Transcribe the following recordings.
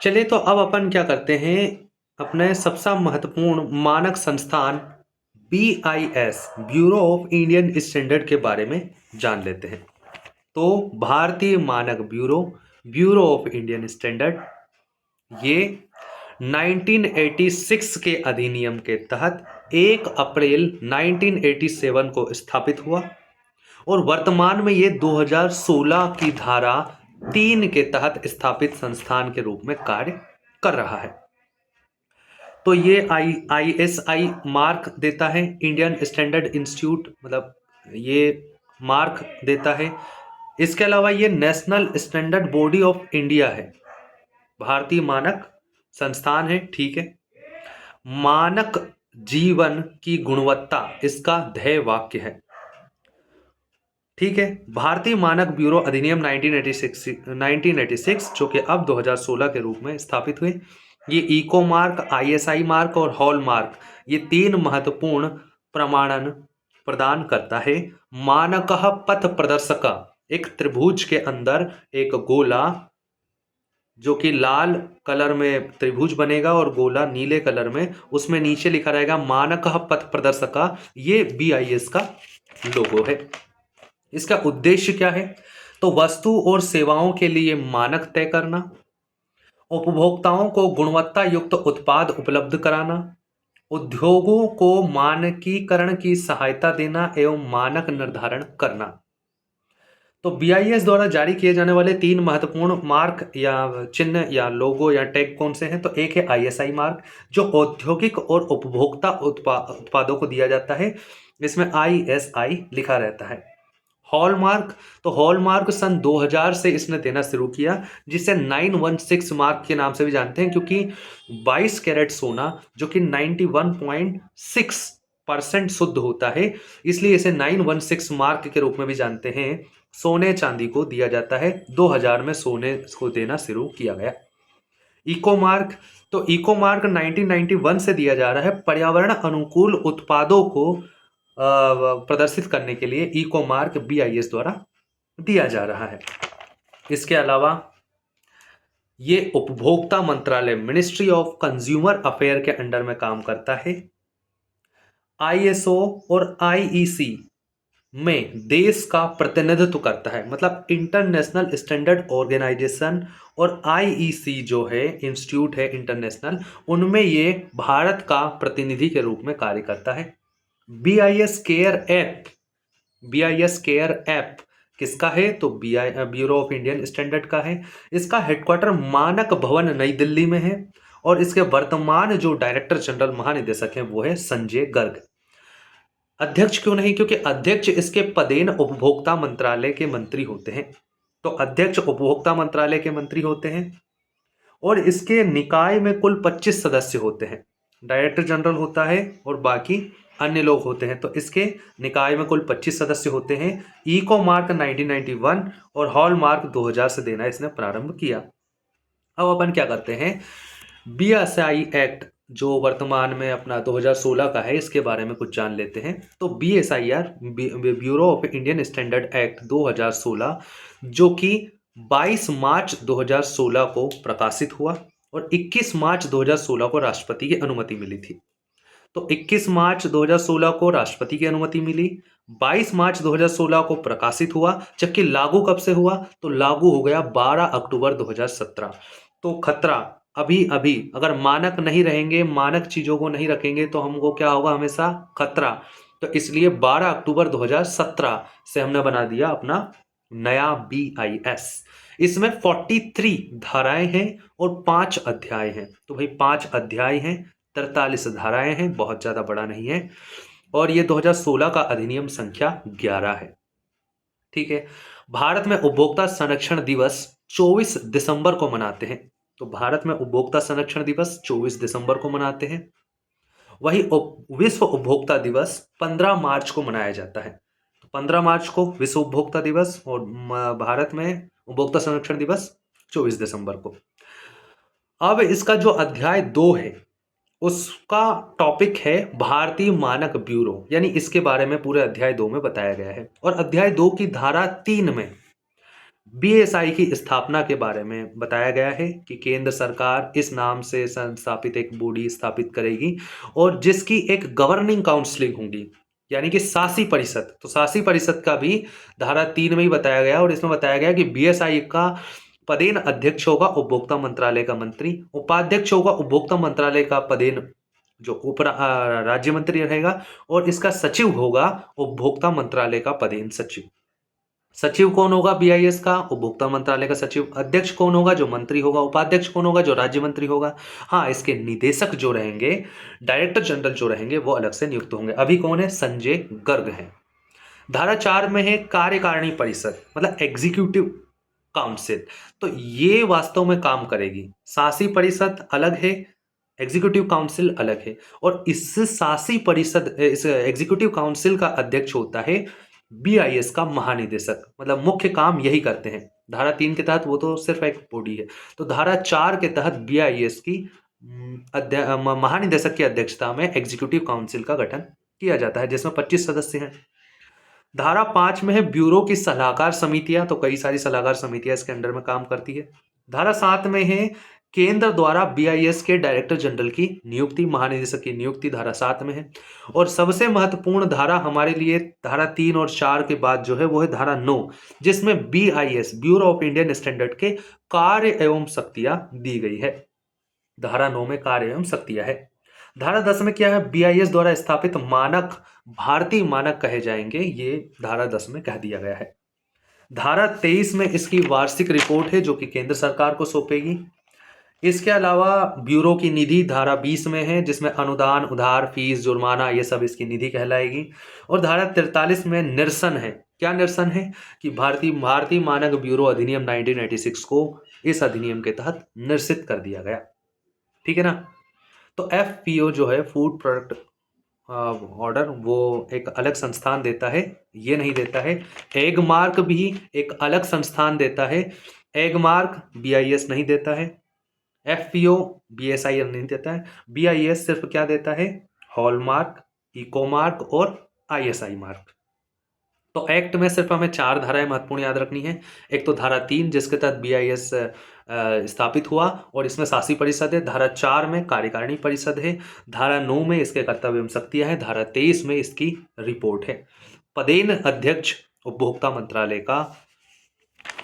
चलिए तो अब अपन क्या करते हैं, अपने सबसे महत्वपूर्ण मानक संस्थान BIS bureau of Indian standard के बारे में जान लेते हैं। तो भारतीय मानक bureau bureau of Indian standard ये 1986 के अधिनियम के तहत 1 अप्रैल 1987 को स्थापित हुआ और वर्तमान में ये 2016 की धारा 3 के तहत स्थापित संस्थान के रूप में कार्य कर रहा है। तो ये ISI मार्क देता है, इंडियन स्टैंडर्ड इंस्टीट्यूट, मतलब ये मार्क देता है। इसके अलावा ये national standard body of India है, भारतीय मानक संस्थान है। ठीक है। मानक जीवन की गुणवत्ता इसका ध्येय वाक्य है। ठीक है। भारतीय मानक ब्यूरो अधिनियम 1986 जो कि अब 2016 के रूप में स्थापित हुए। ये इको मार्क, ISI मार्क और हॉल मार्क, ये 3 महत्वपूर्ण प्रमाणन प्रदान करता है। मानकः पथ प्रदर्शक, एक त्रिभुज के अंदर एक गोला जो कि लाल कलर में त्रिभुज बनेगा और गोला नीले कलर में, उसमें नीचे लिखा रहेगा मानकः पथ प्रदर्शक। ये BIS का लोगो है। इसका उद्देश्य क्या है? तो वस्तु और सेवाओं के लिए मानक तय करना, उपभोक्ताओं को गुणवत्ता युक्त उत्पाद उपलब्ध कराना, उद्योगों को मानकीकरण की सहायता देना एवं मानक निर्धारण करना। तो BIS द्वारा जारी किए जाने वाले 3 महत्वपूर्ण मार्क या चिन्ह या लोगो या टैग कौन से हैं? तो एक है ISI मार्क जो औद्योगिक और उपभोक्ता उत्पादों को दिया जाता है, इसमें ISI लिखा रहता है। हॉलमार्क, तो हॉलमार्क सन 2000 से इसने देना शुरू किया, जिसे 916 मार्क के नाम से भी जानते हैं, क्योंकि 22 कैरेट सोना जो कि 91.6% शुद्ध होता है, इसलिए इसे 916 मार्क के रूप में भी जानते हैं। सोने चांदी को दिया जाता है। 2000 में सोने को देना शुरू किया गया। इको मार्क, तो इको मार्क 1991 से दिया जा रहा है। पर्यावरण अनुकूल उत्पादों को प्रदर्शित करने के लिए इको मार्क BIS द्वारा दिया जा रहा है। इसके अलावा ये उपभोक्ता मंत्रालय, मिनिस्ट्री ऑफ कंज्यूमर अफेयर के अंडर में काम करता है। ISO और IEC में देश का प्रतिनिधित्व करता है, मतलब इंटरनेशनल स्टैंडर्ड ऑर्गेनाइजेशन, और IEC जो है इंस्टीट्यूट है इंटरनेशनल, उनमें ये भारत का प्रतिनिधि के रूप में कार्य करता है। BIS care app, BIS care app किसका है? तो ब्यूरो ऑफ इंडियन स्टैंडर्ड का है। इसका हेडक्वार्टर मानक भवन नई दिल्ली में है और इसके वर्तमान जो डायरेक्टर जनरल महानिदेशक हैं वो है संजय गर्ग। अध्यक्ष क्यों नहीं? क्योंकि अध्यक्ष इसके पदेन उपभोक्ता मंत्रालय के मंत्री होते हैं। तो अध्यक्ष उपभोक्ता मंत्रालय के मंत्री होते हैं और इसके निकाय में कुल 25 सदस्य होते हैं। डायरेक्टर जनरल होता है और बाकी अन्य लोग होते हैं। तो इसके निकाय में कुल 25 सदस्य होते हैं। इको मार्क 1991 और हॉल मार्क 2000 से देना इसने प्रारंभ किया। अब अपन क्या करते हैं, BIS एक्ट जो वर्तमान में अपना 2016 का है, इसके बारे में कुछ जान लेते हैं। तो BSIR bureau of Indian standard act 2016 जो कि 22 मार्च 2016 को प्रकाशित हुआ और 21 मार्च 2016 को राष्ट्रपति की अनुमति मिली थी। तो 21 मार्च 2016 को राष्ट्रपति की अनुमति मिली, 22 मार्च 2016 को प्रकाशित हुआ, जबकि लागू कब से हुआ? तो लागू हो गया 12 अक्टूबर 2017। तो खतरा अभी अभी अगर मानक नहीं रहेंगे, मानक चीजों को नहीं रखेंगे तो हमको क्या होगा? हमेशा खतरा। तो इसलिए 12 अक्टूबर 2017 से हमने बना दिया अपना नया BIS। इसमें 43 धाराएं हैं और 5 अध्याय हैं। तो भाई 5 अध्याय हैं, 43 धाराएं हैं, बहुत ज्यादा बड़ा नहीं है। और ये 2016 का अधिनियम संख्या 11 है। ठीक है। भारत में उपभोक्ता संरक्षण दिवस 24 दिसंबर को मनाते हैं। तो भारत में उपभोक्ता संरक्षण दिवस 24 दिसंबर को मनाते हैं। वही विश्व उपभोक्ता दिवस 15 मार्च को मनाया जाता है। तो 15 मार्च को विश्व उपभोक्ता दिवस और भारत में उपभोक्ता संरक्षण दिवस 24 दिसंबर को। अब इसका जो अध्याय 2 है उसका टॉपिक है भारतीय मानक ब्यूरो, यानी इसके बारे में पूरे अध्याय 2 में बताया गया है। और अध्याय 2 की धारा 3 में बीएसआई की स्थापना के बारे में बताया गया है कि केंद्र सरकार इस नाम से संस्थापित एक बॉडी स्थापित करेगी और जिसकी एक गवर्निंग काउंसलिंग होगी, यानी कि शासी परिषद। तो शासी परिषद का भी धारा 3 में ही बताया गया और इसमें बताया गया कि बीएसआई का पदेन अध्यक्ष होगा उपभोक्ता मंत्रालय का मंत्री, उपाध्यक्ष होगा उपभोक्ता मंत्रालय का पदेन जो राज्य मंत्री रहेगा, और इसका सचिव होगा उपभोक्ता मंत्रालय का पदेन सचिव। सचिव कौन होगा बीआईएस का? उपभोक्ता मंत्रालय का सचिव। अध्यक्ष कौन होगा? जो मंत्री होगा। उपाध्यक्ष कौन होगा? जो राज्य मंत्री होगा। हाँ, इसके निदेशक जो रहेंगे, डायरेक्टर जनरल जो रहेंगे, वो अलग से नियुक्त होंगे। अभी कौन है? संजय गर्ग है। धारा 4 में है कार्यकारिणी परिषद, मतलब एग्जीक्यूटिव काउंसिल। तो ये वास्तव में काम करेगी। शासी परिषद अलग है, एग्जीक्यूटिव काउंसिल अलग है, और इस शासी परिषद, इस एग्जीक्यूटिव काउंसिल का अध्यक्ष होता है बीआईएस का महानिदेशक। मतलब मुख्य काम यही करते हैं। धारा 3 के तहत वो तो सिर्फ एक बॉडी है, तो धारा 4 के तहत बीआईएस की महानिदेशक की अध्यक्षता में एग्जीक्यूटिव काउंसिल का गठन किया जाता है, जिसमें 25 सदस्य हैं। धारा 5 में है ब्यूरो की सलाहकार समितियां, तो कई सारी सलाहकार समितियां इसके अंडर में काम करती है। धारा 7 में है केंद्र द्वारा बीआईएस के डायरेक्टर जनरल की नियुक्ति, महानिदेशक की नियुक्ति धारा 7 में है। और सबसे महत्वपूर्ण धारा हमारे लिए धारा 3 और 4 के बाद जो है वो है धारा 9, जिसमें BIS, bureau of Indian standard के कार्य एवं शक्तियां दी गई है। धारा 9 में कार्य एवं शक्तियां है। धारा 10 में क्या है? बीआईएस द्वारा स्थापित मानक भारतीय मानक कहे जाएंगे, ये धारा 10 में कह दिया गया है। धारा 23 में इसकी वार्षिक रिपोर्ट है जो कि केंद्र सरकार को सौंपेगी। इसके अलावा ब्यूरो की निधि धारा 20 में है, जिसमें अनुदान, उधार, फीस, जुर्माना, ये सब इसकी निधि कहलाएगी। और धारा 43 में निरसन है। क्या निरसन है? कि भारतीय मानक ब्यूरो अधिनियम 1986 को इस अधिनियम के तहत निरसित कर दिया गया। ठीक है ना? तो एफपीओ जो है, फूड प्रोडक्ट ऑर्डर, वो एक अलग संस्थान देता है, ये नहीं देता है। एग मार्क भी एक अलग संस्थान देता है, एग मार्क बीआईएस नहीं देता है। एफपीओ बीएसआई नहीं देता है। बीआईएस सिर्फ क्या देता है? हॉलमार्क, इको मार्क और आईएसआई मार्क। तो एक्ट में सिर्फ हमें 4 धाराएं महत्वपूर्ण याद रखनी है। एक तो धारा 3 जिसके तहत बीआईएस स्थापित हुआ और इसमें शासी परिषद है। धारा 4 में कार्यकारिणी परिषद है। धारा 9 में इसके कर्तव्य एवं शक्तियां हैं। धारा 23 में इसकी रिपोर्ट है। पदेन अध्यक्ष उपभोक्ता मंत्रालय का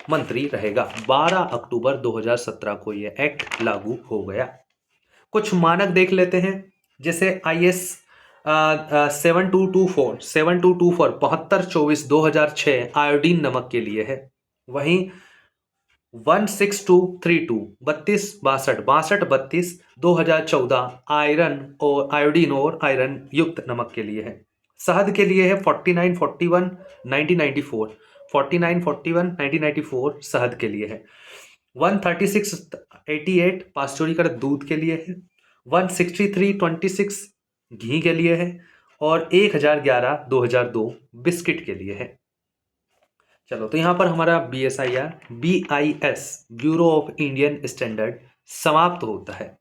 मंत्री रहेगा। 12 अक्टूबर 2017 को यह एक्ट लागू हो गया। कुछ मानक देख लेते हैं, जैसे IS 7224 7224 आयोडीन नमक के लिए है। वहीं 16232 32 2014 आयरन और आयोडीन और आयरन युक्त नमक के लिए है। शहद के लिए है 4941 1994 4941 1994 शहद के लिए है। 13688 पाश्चुरीकृत दूध के लिए है। 16326 घी के लिए है और 1011 2002 बिस्किट के लिए है। चलो, तो यहाँ पर हमारा BIS bureau of Indian standard समाप्त होता है।